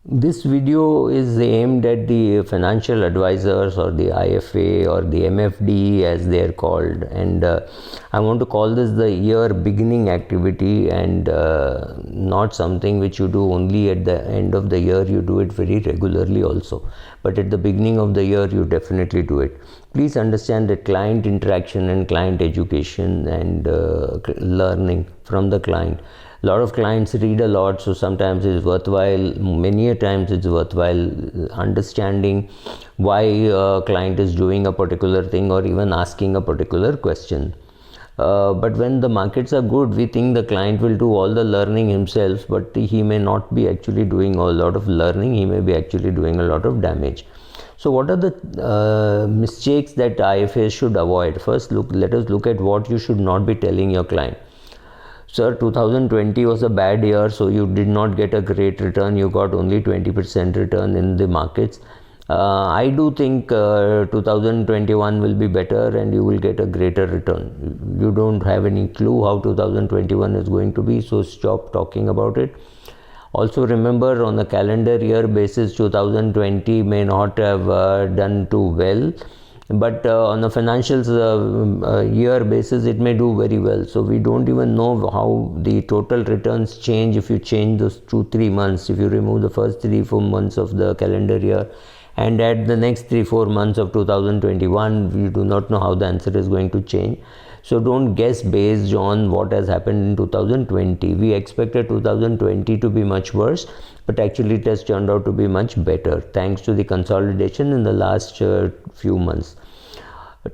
This video is aimed at the financial advisors or the IFA or the MFD as they are called, and I want to call this the year beginning activity, and not something which you do only at the end of the year. You do it very regularly also, but at the beginning of the year you definitely do it. Please understand that client interaction and client education and learning from the client. A lot of clients read a lot, so sometimes it's worthwhile, many a times it's worthwhile understanding why a client is doing a particular thing or even asking a particular question. But when the markets are good, we think the client will do all the learning himself, but he may not be actually doing a lot of learning, he may be actually doing a lot of damage. So what are the mistakes that IFAs should avoid? First, let us look at what you should not be telling your client. Sir, 2020 was a bad year, so you did not get a great return. You got only 20% return in the markets. I do think 2021 will be better and you will get a greater return. You don't have any clue how 2021 is going to be, so stop talking about it. Also remember, on a calendar year basis, 2020 may not have done too well, but on a financials year basis it may do very well. So we don't even know how the total returns change if you change those 2-3 months. If you remove the first 3-4 months of the calendar year and add the next 3-4 months of 2021, we do not know how the answer is going to change. So don't guess based on what has happened in 2020. We expected 2020 to be much worse, but actually it has turned out to be much better thanks to the consolidation in the last few months.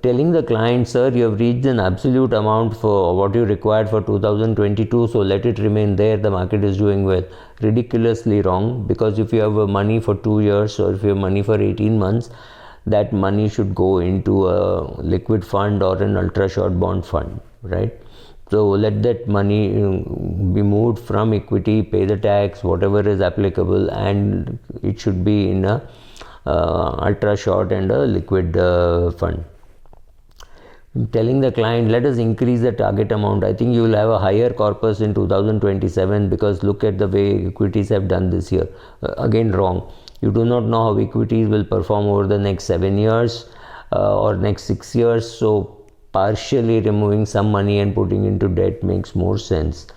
Telling the client, sir, you have reached an absolute amount for what you required for 2022, so let it remain there, the market is doing well. Ridiculously wrong, because if you have money for 2 years or if you have money for 18 months, that money should go into a liquid fund or an ultra short bond fund, right? So let that money be moved from equity, pay the tax, whatever is applicable, and it should be in a ultra short and a liquid fund. Telling the client, let us increase the target amount. I think you will have a higher corpus in 2027, because look at the way equities have done this year. Again, wrong. You do not know how equities will perform over the next 7 years or next 6 years. So partially removing some money and putting into debt makes more sense.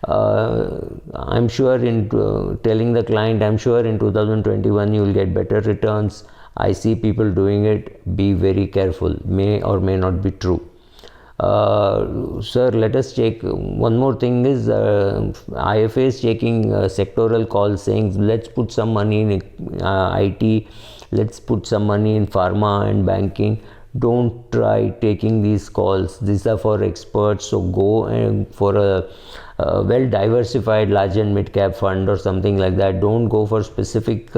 I'm sure in telling the client, I'm sure in 2021 you will get better returns. I see people doing it. Be very careful. May or may not be true. Sir, let us check. One more thing is IFA is taking sectoral calls saying, let's put some money in IT, let's put some money in pharma and banking. Don't try taking these calls. These are for experts. So go for a well diversified large and mid cap fund or something like that. Don't go for specific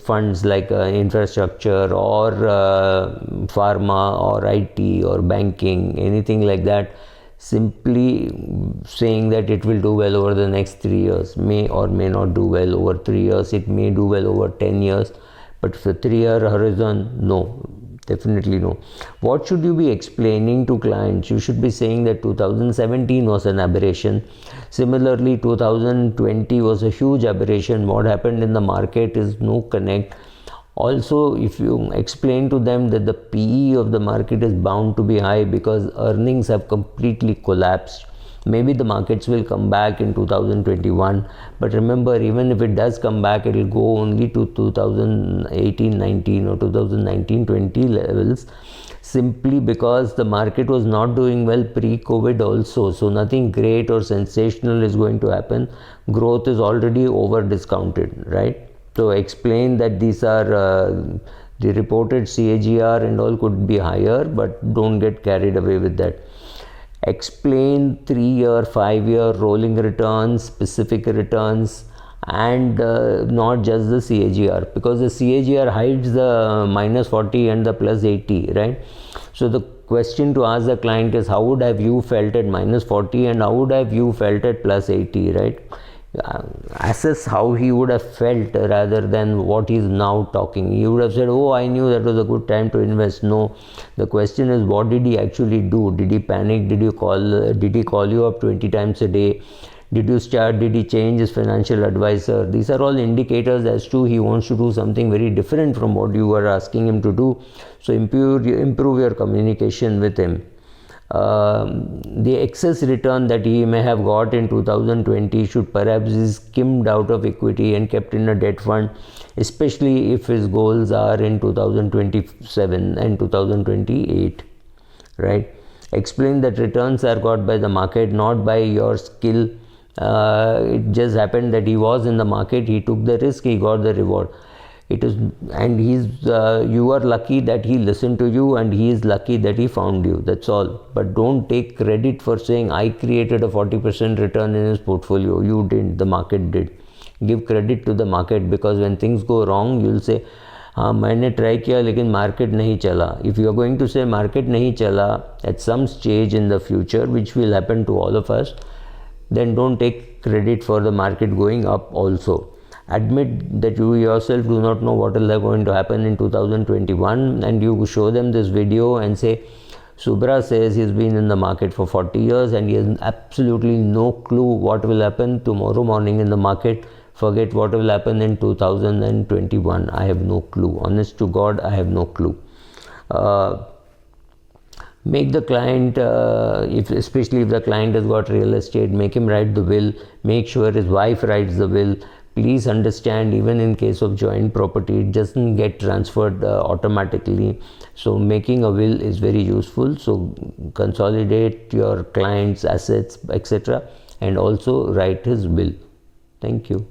funds like infrastructure or pharma or IT or banking, anything like that. Simply saying that it will do well over the next 3 years, may or may not do well over 3 years. It may do well over 10 years, but for 3-year horizon, no. Definitely no. What should you be explaining to clients? You should be saying that 2017 was an aberration. Similarly, 2020 was a huge aberration. What happened in the market is no connect. Also, if you explain to them that the PE of the market is bound to be high because earnings have completely collapsed, maybe the markets will come back in 2021, but remember, even if it does come back, it will go only to 2018-19 or 2019-20 levels, simply because the market was not doing well pre-COVID also. So nothing great or sensational is going to happen. Growth is already over discounted, right? So explain that these are the reported CAGR and all could be higher, but don't get carried away with that. Explain 3-year, 5-year rolling returns, specific returns, and not just the CAGR, because the CAGR hides the -40 and the +80, right? So the question to ask the client is, how would have you felt at -40 and how would have you felt at +80, right? Assess how he would have felt rather than what he is now talking. He would have said, oh, I knew that was a good time to invest. No, the question is, what did he actually do? Did he panic? Did he call you up 20 times a day? Did he change his financial advisor? These are all indicators as to he wants to do something very different from what you are asking him to do. So improve your communication with him. The excess return that he may have got in 2020 should perhaps be skimmed out of equity and kept in a debt fund, especially if his goals are in 2027 and 2028, right? Explain that returns are got by the market, not by your skill. It just happened that he was in the market, he took the risk, he got the reward. It is, and you are lucky that he listened to you, and he is lucky that he found you. That's all. But don't take credit for saying I created a 40% return in his portfolio. You didn't, the market did. Give credit to the market, because when things go wrong, you'll say, हाँ मैंने try किया लेकिन market नहीं चला. If you are going to say market नहीं चला at some stage in the future, which will happen to all of us, then don't take credit for the market going up also. Admit that you yourself do not know what is going to happen in 2021, and you show them this video and say, Subra says he's been in the market for 40 years and he has absolutely no clue what will happen tomorrow morning in the market. Forget what will happen in 2021. I have no clue. Honest to God, I have no clue. Make the client, especially if the client has got real estate, make him write the will. Make sure his wife writes the will. Please understand, even in case of joint property, it doesn't get transferred automatically. So making a will is very useful. So consolidate your client's assets, etc., and also write his will. Thank you.